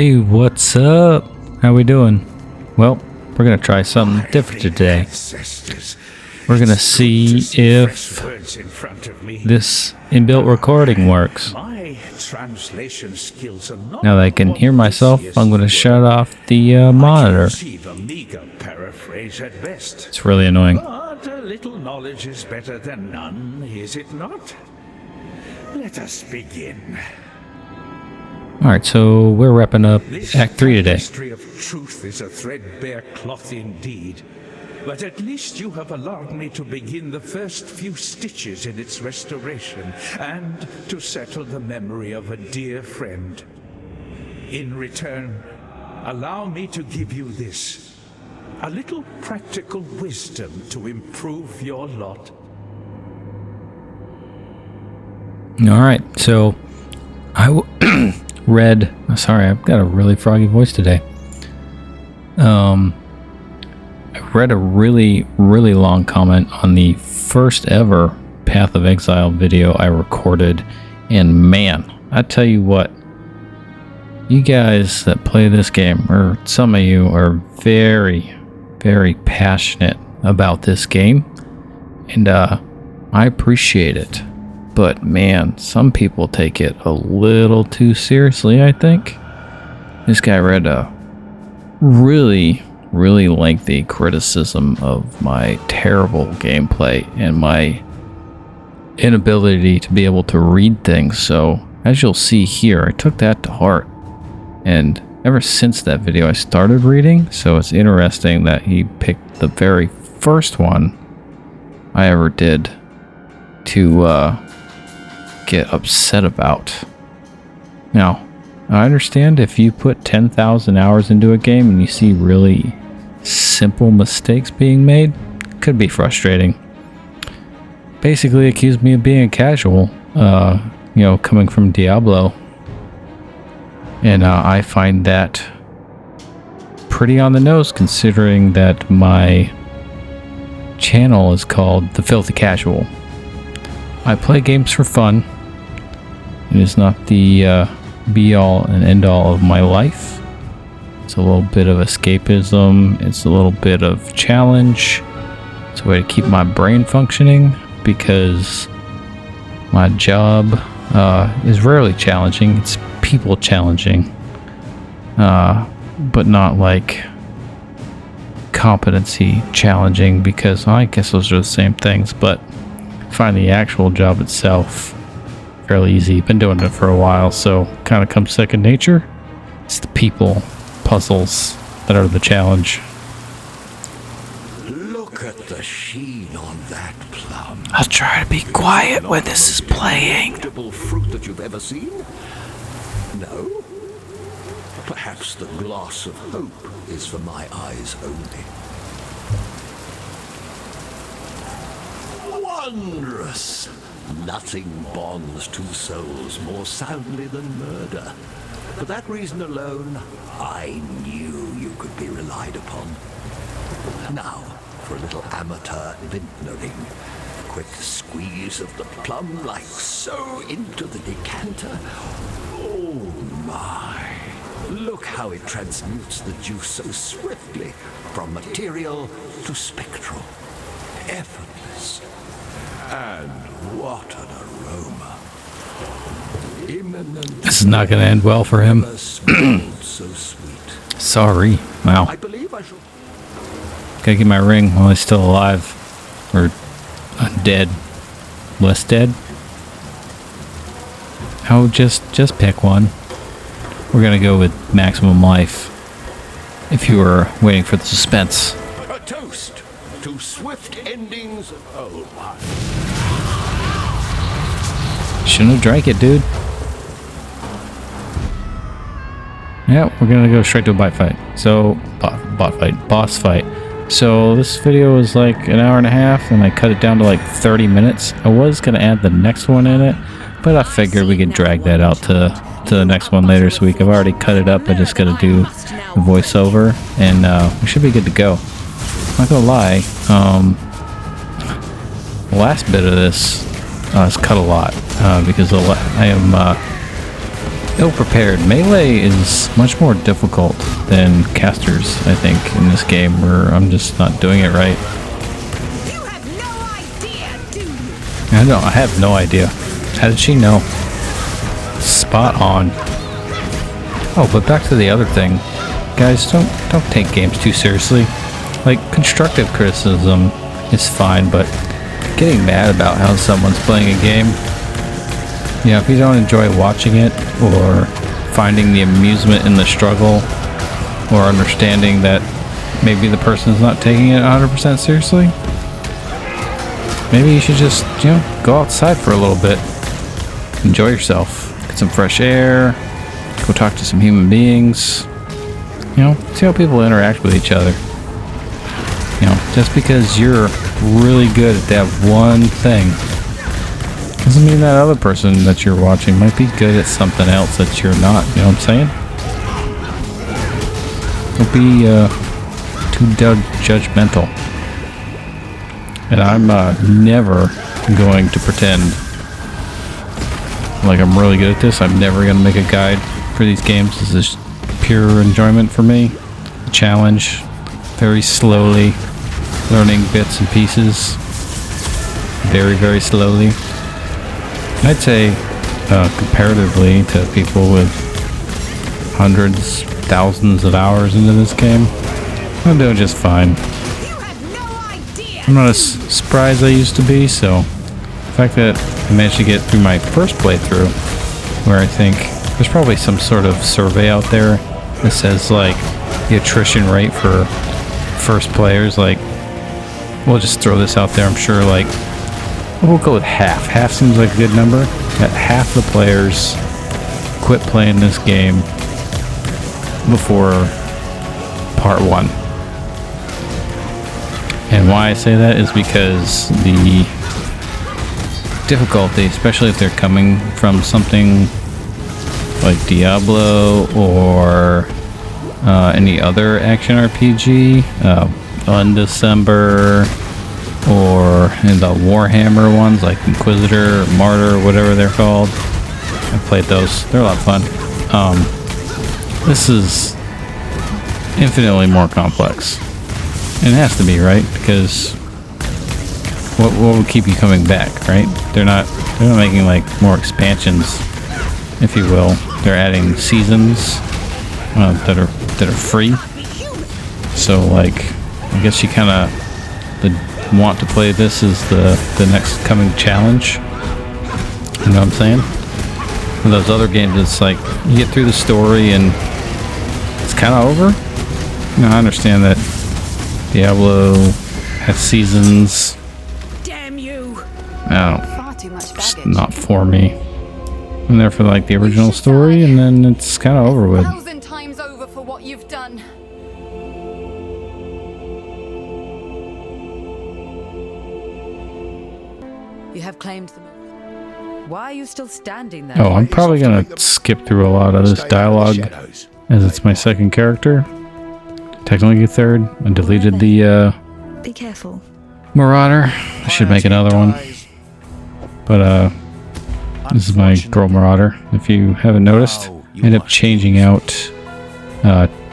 Hey, what's up? How we doing? Well, we're gonna try something different today. We're gonna see if this inbuilt recording works. Now that I can hear myself, I'm gonna shut off the monitor. It's really annoying. But a little knowledge is better than none, is it not? Let us begin. Alright, so we're wrapping up Act 3 today. The history of truth is a threadbare cloth indeed, but at least you have allowed me to begin the first few stitches in its restoration, and to settle the memory of a dear friend. In return, allow me to give you this, a little practical wisdom to improve your lot. Alright, so I read, sorry, I've got a really froggy voice today. I read a really long comment on the first ever Path of Exile video I recorded, and man, I tell you what, you guys that play this game, or some of you, are very passionate about this game, and I appreciate it. But man, some people take it a little too seriously, I think. This guy read a really lengthy criticism of my terrible gameplay and my inability to be able to read things. So, as you'll see here, I took that to heart. And ever since that video, I started reading. So it's interesting that he picked the very first one I ever did to get upset about. Now, I understand if you put 10,000 hours into a game and you see really simple mistakes being made, it could be frustrating. Basically accused me of being a casual, coming from Diablo. And I find that pretty on the nose, considering that my channel is called The Filthy Casual. I play games for fun. It is not the be-all and end-all of my life. It's a little bit of escapism. It's a little bit of challenge. It's a way to keep my brain functioning, because my job is rarely challenging. It's people challenging. But not like competency challenging, because I guess those are the same things, but I find the actual job itself fairly easy. Been doing it for a while, so kind of comes second nature. It's the people puzzles that are the challenge. Look at the sheen on that plum. I'll try to be quiet when this is playing. Fruit that you've ever seen? No? Perhaps the gloss of hope is for my eyes only. Wondrous! Nothing bonds two souls more soundly than murder. For that reason alone, I knew you could be relied upon. Now, for a little amateur vintnering. Quick squeeze of the plum, like so, into the decanter. Oh my! Look how it transmutes the juice so swiftly, from material to spectral. Effortless. And what an aroma. Imminent. This is not going to end well for him. So sweet. Sorry. Wow. I believe I shall. Gotta get my ring while he's still alive. Or dead. Less dead. Oh, just pick one. We're gonna go with maximum life. If you were waiting for the suspense. A toast to swift endings. Oh my. Shouldn't have drank it, dude. Yeah, we're gonna go straight to a boss fight. So this video is like an hour and a half, and I cut it down to like 30 minutes. I was gonna add the next one in it, but I figured we could drag that out to the next one later this week. I've already cut it up. I just gotta do the voiceover, and we should be good to go. I'm not gonna lie, the last bit of this is cut a lot, because I am ill-prepared. Melee is much more difficult than casters, I think, in this game, where I'm just not doing it right. You have no idea, do you? I have no idea. How did she know? Spot on. Oh, but back to the other thing. Guys, don't take games too seriously. Like, constructive criticism is fine, but getting mad about how someone's playing a game, you know, if you don't enjoy watching it or finding the amusement in the struggle or understanding that maybe the person's not taking it 100% seriously, maybe you should just, you know, go outside for a little bit. Enjoy yourself. Get some fresh air. Go talk to some human beings. You know, see how people interact with each other. You know, just because you're really good at that one thing doesn't mean that other person that you're watching might be good at something else that you're not. You know what I'm saying? Don't be too judgmental. And I'm never going to pretend like I'm really good at this. I'm never going to make a guide for these games. This is pure enjoyment for me. A challenge. Very slowly. Learning bits and pieces. Very, very slowly. I'd say comparatively to people with hundreds, thousands of hours into this game, I'm doing just fine. You have no idea. I'm not as spry as I used to be, so the fact that I managed to get through my first playthrough, where I think there's probably some sort of survey out there that says like the attrition rate for first players, like, we'll just throw this out there, I'm sure, like, we'll go with half. Half seems like a good number. That half the players quit playing this game before part 1. And why I say that is because the difficulty, especially if they're coming from something like Diablo or any other action RPG, Undecember, or the Warhammer ones like Inquisitor or Martyr or whatever they're called. I've played those. They're a lot of fun. This is infinitely more complex. And it has to be, right? Because what will keep you coming back, right? They're not making like more expansions, if you will. They're adding seasons that are free. So like, I guess you kind of want to play this as the next coming challenge. You know what I'm saying? In those other games, it's like you get through the story and it's kind of over. You know, I understand that Diablo has seasons. Damn you! No, Far too much it's baggage. not for me. I'm there for like the original story, and then it's kind of over with. 1,000 times over for what you've done. You have claimed the moment. Why are you still standing there? Oh, I'm probably gonna skip through a lot of this dialogue as it's my second character. Technically third. I deleted the Be careful. Marauder. I should make another one. But this is my girl Marauder. If you haven't noticed, I end up changing out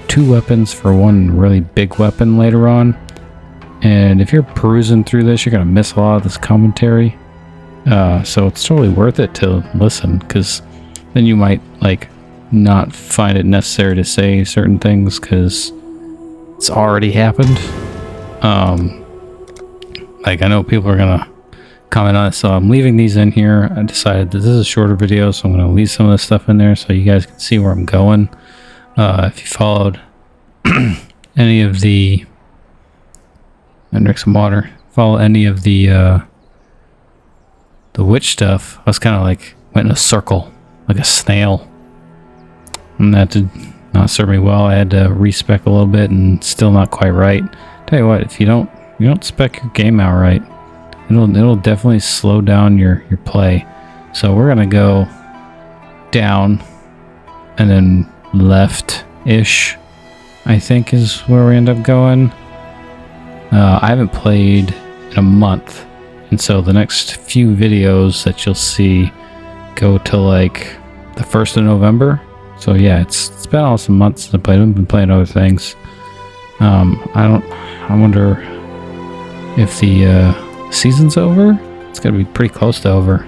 2 weapons for one really big weapon later on. And if you're perusing through this, you're gonna miss a lot of this commentary. So it's totally worth it to listen, because then you might like not find it necessary to say certain things because it's already happened. Like, I know people are gonna comment on it, so I'm leaving these in here. I decided that this is a shorter video, so I'm gonna leave some of this stuff in there so you guys can see where I'm going. If you followed any of the and drink some water, follow any of the witch stuff, I was kind of like went in a circle like a snail, and that did not serve me well. I had to respec a little bit, and still not quite right. Tell you what, if you don't spec your game out right, it'll definitely slow down your play. So we're gonna go down and then left-ish, I think is where we end up going. I haven't played in a month, and so the next few videos that you'll see go to like the 1st of November. So yeah, it's been almost a month since I played them. Been playing other things. I wonder if the season's over. It's gotta be pretty close to over.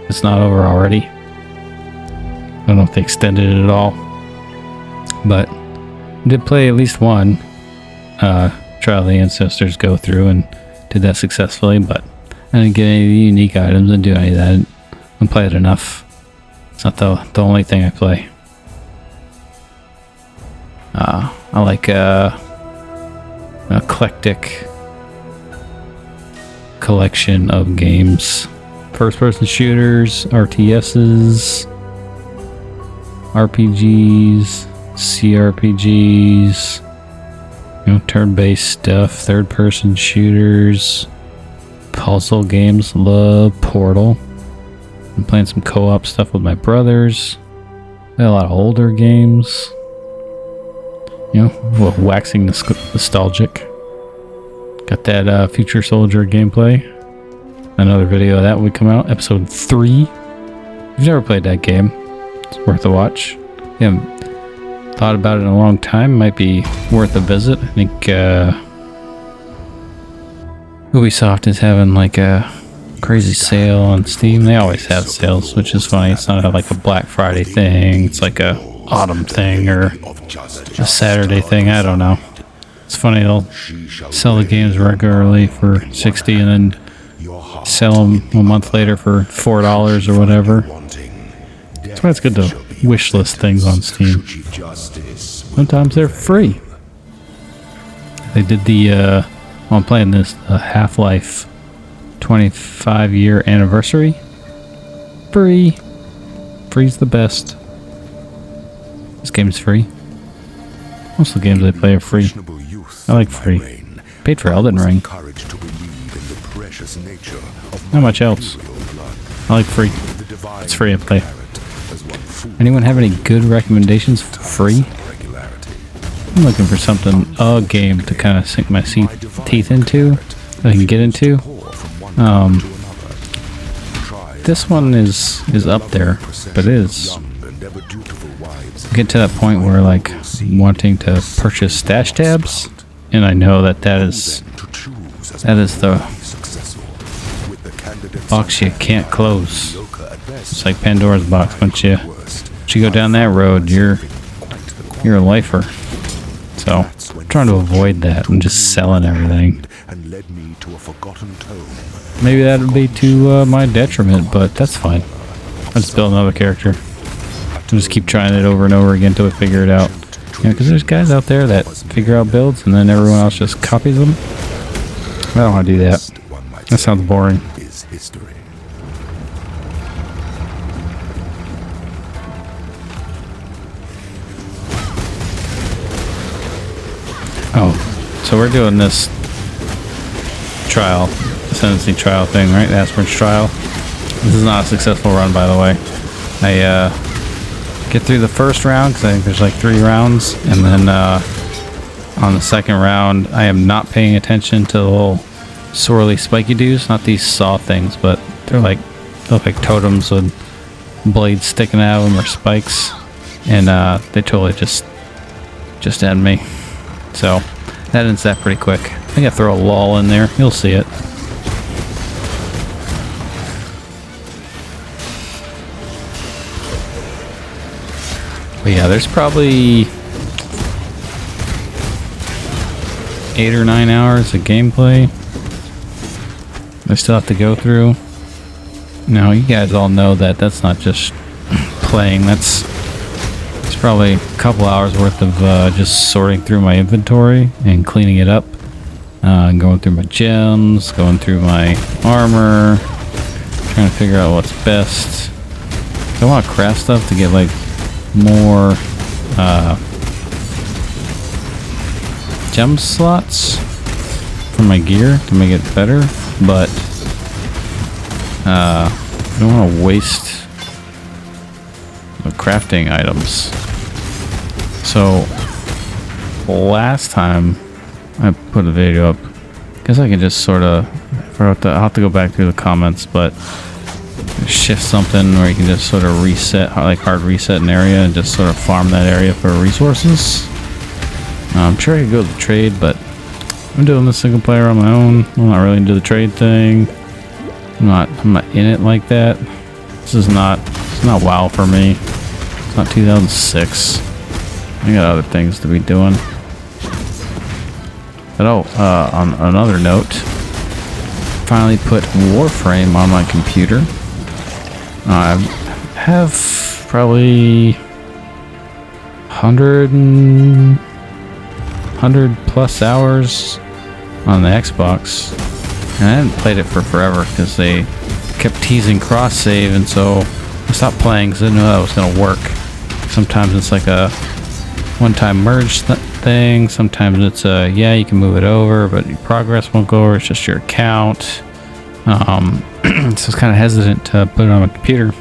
It's not over already. I don't know if they extended it at all, but I did play at least one Trial of the Ancestors go through and did that successfully, but I didn't get any of the unique items and do any of that. I didn't play it enough. It's not the only thing I play. I like an eclectic collection of games. First-person shooters, RTSs, RPGs, CRPGs, turn-based stuff, third-person shooters, puzzle games. Love Portal. I'm playing some co-op stuff with my brothers. Play a lot of older games. Waxing nostalgic. Got that Future Soldier gameplay. Another video of that would come out. Episode 3. If you've never played that game, it's worth a watch. You haven't thought about it in a long time. Might be worth a visit. I think Ubisoft is having like a crazy sale on Steam. They always have sales, which is funny. It's not like a Black Friday thing. It's like a autumn thing or a Saturday thing. I don't know. It's funny, they'll sell the games regularly for $60 and then sell them a month later for $4 or whatever. That's why it's good to wish list things on Steam. Sometimes they're free. They did the I'm playing this Half-Life 25-year anniversary. Free. Free's the best. This game's free. Most of the games I play are free. I like free. Paid for Elden Ring. Not much else. I like free. It's free to play. Anyone have any good recommendations for free? I'm looking for something, a game to kind of sink my teeth into, that I can get into. This one is up there, but it is get to that point where like wanting to purchase stash tabs, and I know that is the box you can't close. It's like Pandora's box. Once you go down that road, you're a lifer. So I'm trying to avoid that and just selling everything. Maybe that would be to my detriment, but that's fine. I'll just build another character. I'll just keep trying it over and over again until I figure it out. Because there's guys out there that figure out builds and then everyone else just copies them. I don't want to do that. That sounds boring. Oh, so we're doing this trial, ascendancy trial thing, right? The Aspirant's trial. This is not a successful run, by the way. I get through the first round because I think there's like 3 rounds, and then on the second round, I am not paying attention to the little swirly spiky dudes. Not these saw things, but they look like totems with blades sticking out of them or spikes, and they totally just end me. So that ends that pretty quick. I think I throw a lull in there. You'll see it. But yeah, there's probably 8 or 9 hours of gameplay I still have to go through. Now, you guys all know that that's not just playing. It's probably a couple hours worth of just sorting through my inventory and cleaning it up. Going through my gems, going through my armor, trying to figure out what's best. I want to craft stuff to get like more gem slots for my gear to make it better, but I don't want to waste the crafting items. So last time I put a video up, I guess I can just sort of, I'll have to go back through the comments, but shift something where you can just sort of reset, like hard reset an area and just sort of farm that area for resources. I'm sure I could go to the trade, but I'm doing this single player on my own. I'm not really into the trade thing. I'm not in it like that. It's not WoW for me. It's not 2006. I got other things to be doing. But on another note, finally put Warframe on my computer. I have probably 100 plus hours on the Xbox, and I hadn't played it for forever because they kept teasing cross save, and so I stopped playing because I didn't know that was going to work. Sometimes it's like a one-time merge thing, sometimes it's yeah, you can move it over but your progress won't go over, it's just your account. So I was kind of hesitant to put it on my computer.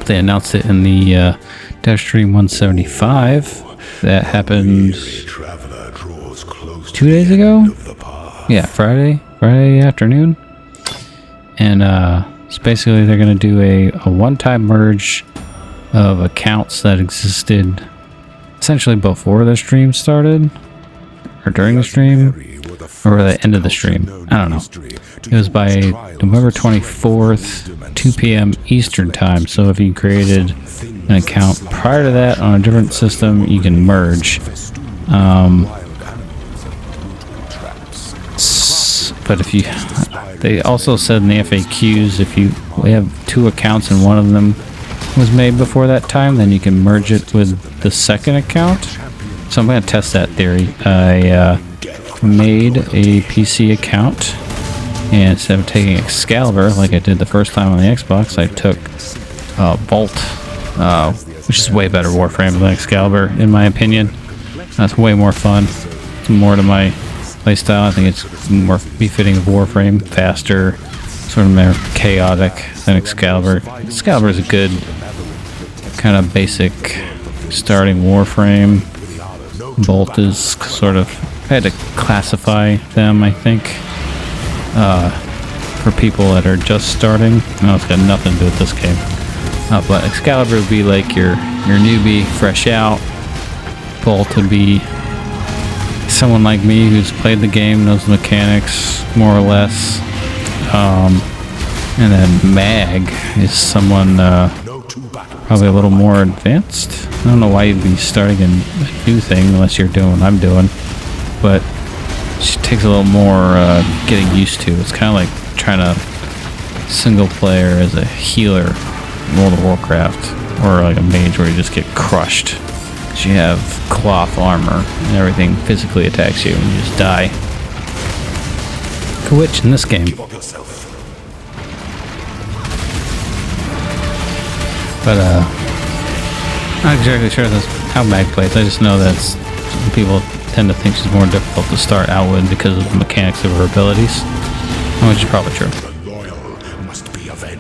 They announced it in the Dev Stream 175. That happened 2 days ago? Yeah, Friday afternoon. And so basically they're going to do a one-time merge of accounts that existed essentially before the stream started, or during the stream, or the end of the stream. I don't know. It was by November 24th, 2 p.m. Eastern time. So if you created an account prior to that on a different system, you can merge. But if you, they also said in the FAQs, if you have two accounts and one of them was made before that time, then you can merge it with the second account. So I'm going to test that theory. I made a PC account, and instead of taking Excalibur like I did the first time on the Xbox, I took Bolt, which is way better Warframe than Excalibur in my opinion. That's way more fun. It's more to my playstyle. I think it's more befitting of Warframe, faster, sort of more chaotic than Excalibur. Excalibur is a good kind of basic starting Warframe. Bolt is sort of, I had to classify them, I think, for people that are just starting. No, it's got nothing to do with this game. But Excalibur would be like your newbie, fresh out. Bolt would be someone like me who's played the game, knows the mechanics more or less. And then Mag is someone probably a little more advanced. I don't know why you'd be starting a new thing unless you're doing what I'm doing, but it takes a little more getting used to. It's kind of like trying to single player as a healer in World of Warcraft, or like a mage where you just get crushed because you have cloth armor and everything physically attacks you and you just die. Which in this game. But not exactly sure that's how Mag plays. I just know that some people tend to think she's more difficult to start out with because of the mechanics of her abilities, which is probably true.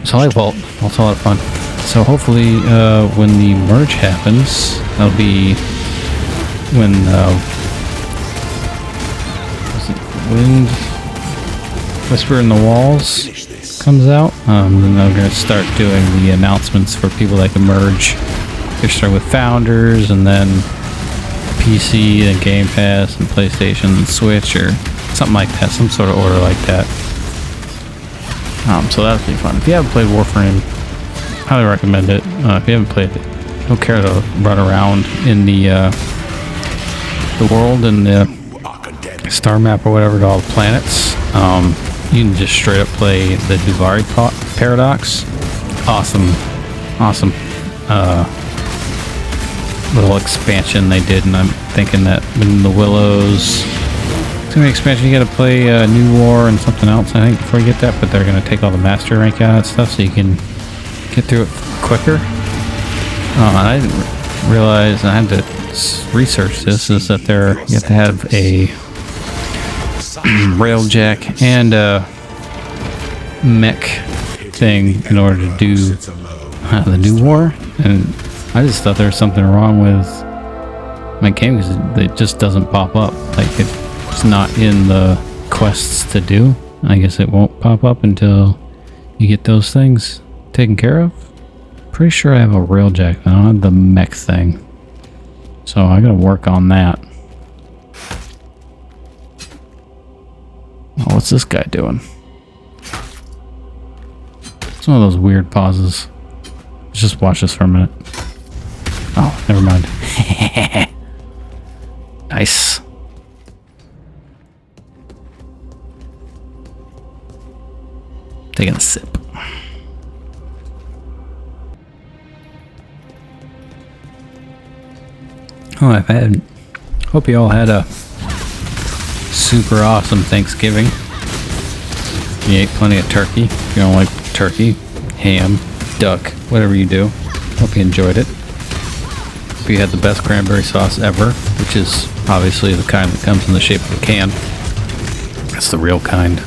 So I like Bolt. Bolt's a lot of fun. So hopefully when the merge happens, that'll be when Wind Whisper in the Walls comes out. Then I'm going to start doing the announcements for people that can merge. They start with Founders, and then PC, and Game Pass, and PlayStation, and Switch, or something like that. Some sort of order like that. So that'll be fun. If you haven't played Warframe, highly recommend it. If you haven't played it, don't care to run around in the world and the star map or whatever to all the planets. You can just straight up play the Duvari Paradox. Awesome little expansion they did, and I'm thinking that in the Willows, it's gonna be an expansion. You gotta play New War and something else, I think, before you get that, but they're gonna take all the master rank out and stuff so you can get through it quicker. And I didn't realize, I had to research this, is that you have to have a railjack and a mech thing in order to do the New War, and I just thought there was something wrong with my game because it just doesn't pop up. Like, it's not in the quests to do. I guess it won't pop up until you get those things. taken care of. Pretty sure I have a railjack now. I don't have the mech thing. So I gotta work on that. Oh, what's this guy doing? Some of those weird pauses. Let's just watch this for a minute. Oh, never mind. Nice. Taking a sip. Oh, hope you all had a super awesome Thanksgiving. You ate plenty of turkey. If you don't like turkey, ham, duck, whatever you do. Hope you enjoyed it. Hope you had the best cranberry sauce ever, which is obviously the kind that comes in the shape of a can. That's the real kind.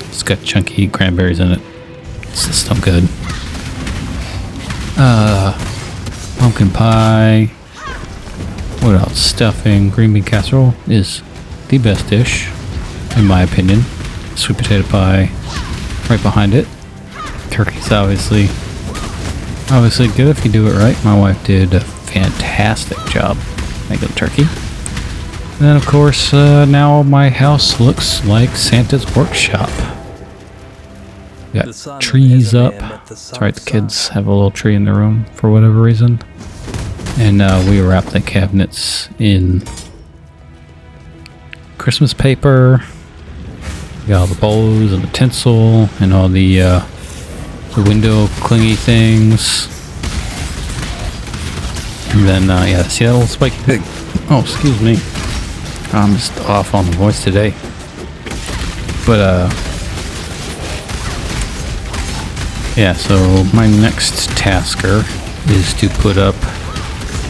It's got chunky cranberries in it. It's still good. Pumpkin pie. What else? Stuffing. Green bean casserole is the best dish, in my opinion. Sweet potato pie right behind it. Turkey's obviously good if you do it right. My wife did a fantastic job making turkey. And then of course, now my house looks like Santa's workshop. We got trees up. That's right, the kids have a little tree in their room for whatever reason. And we wrapped the cabinets in Christmas paper. We got all the bows and the tinsel and all the window clingy things. And then, yeah, see that little spiky pig? Oh, excuse me. I'm just off on the voice today. But, yeah, so my next tasker is to put up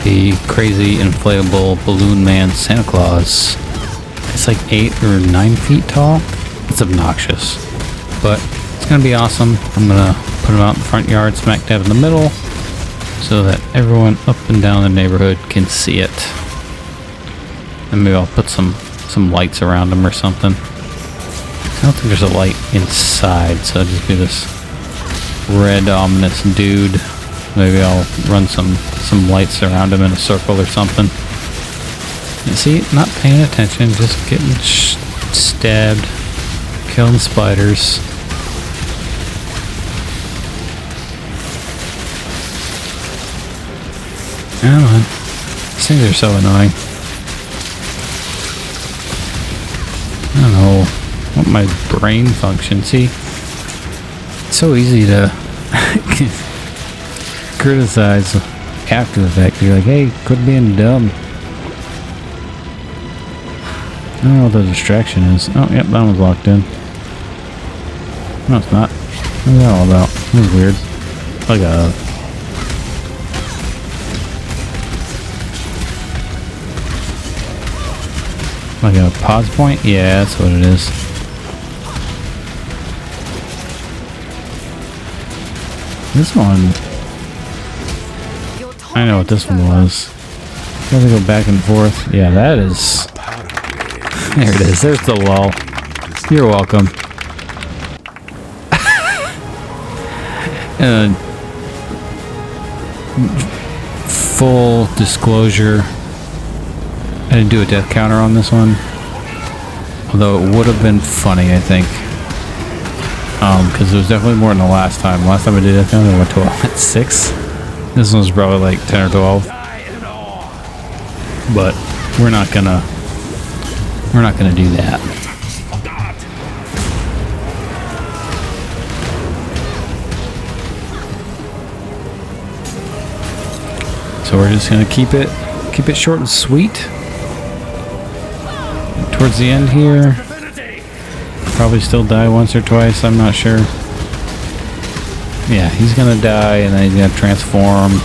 the crazy inflatable balloon man Santa Claus. It's like 8 or 9 feet tall. It's obnoxious, but it's gonna be awesome. I'm gonna put him out in the front yard, smack dab in the middle, so that everyone up and down the neighborhood can see it. And maybe I'll put some lights around him or something. I don't think there's a light inside, so it'll just be this red ominous dude. Maybe I'll run some lights around him in a circle or something. You see, not paying attention, just getting stabbed, killing spiders. Come on. These things are so annoying. I don't know what my brain function. See, it's so easy to criticize after the fact. You're like, hey, quit being dumb. I don't know what the distraction is. Oh, yep, that one's locked in. No, it's not. What's that all about? That was weird. Like a pause point? Yeah, that's what it is. This one... I know what this one was. Gotta go back and forth. Yeah, that is... There it is. There's the lull. You're welcome. Full disclosure, I didn't do a death counter on this one. Although it would have been funny, I think. Because it was definitely more than the last time. Last time I did a death counter, I went to 6. This one's probably like 10 or 12. But we're not gonna do that. So we're just gonna keep it short and sweet. Towards the end here, probably still die once or twice. I'm not sure. Yeah, he's gonna die and then he's gonna transform.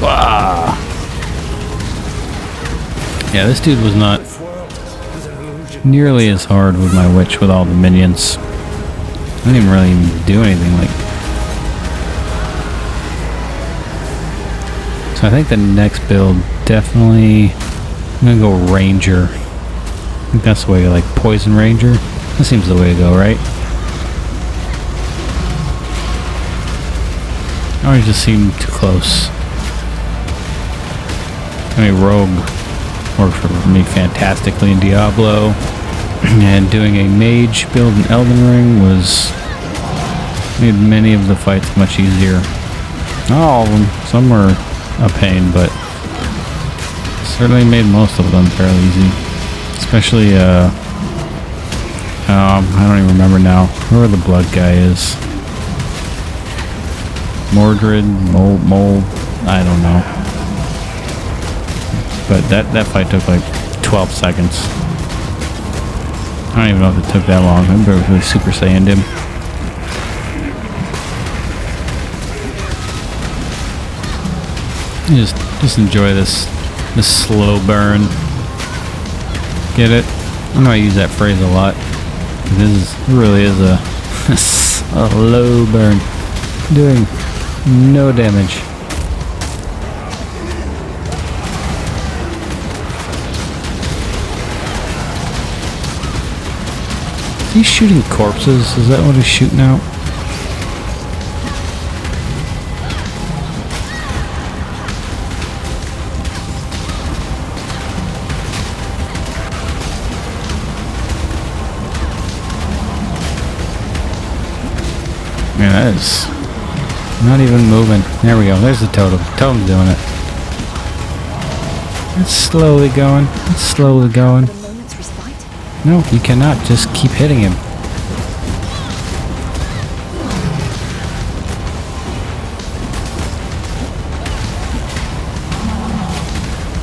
Ah. Yeah, this dude was not nearly as hard with my witch with all the minions. I didn't even really do anything like. So I think the next build definitely, I'm gonna go Ranger. I think that's the way, like Poison Ranger. That seems the way to go, right? always just seemed too close. I mean, Rogue worked for me fantastically in Diablo, and doing a mage build in Elden Ring made many of the fights much easier. Not all of them. Some were a pain, but certainly made most of them fairly easy. Especially, I don't even remember now where the blood guy is. Mordred, Mole, I don't know. But that fight took like 12 seconds. I don't even know if it took that long. I remember it was Super Saiyan'd him. Just enjoy this slow burn. Get it? I know I use that phrase a lot. It really is a slow burn, doing no damage. Is he shooting corpses? Is that what he's shooting out? Man, that is not even moving. There we go. There's the totem. Totem's doing it. It's slowly going. It's slowly going. No, you cannot. Just keep hitting him.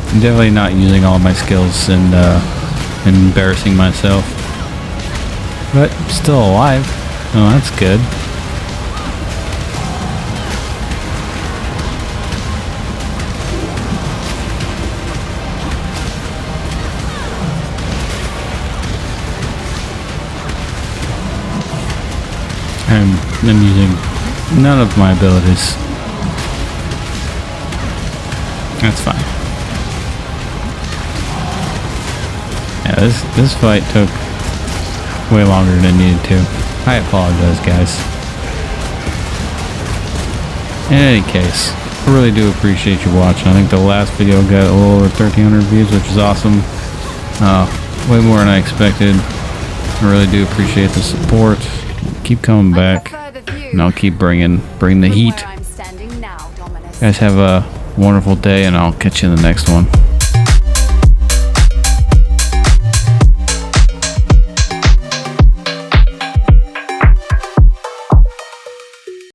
I'm definitely not using all my skills and embarrassing myself. But I'm still alive. Oh, that's good. I'm using none of my abilities. That's fine. Yeah, this fight took way longer than it needed to. I apologize, guys. In any case, I really do appreciate you watching. I think the last video got a little over 1,300 views, which is awesome. Way more than I expected. I really do appreciate the support. Keep coming back, and I'll keep bring the heat. You guys have a wonderful day, and I'll catch you in the next one.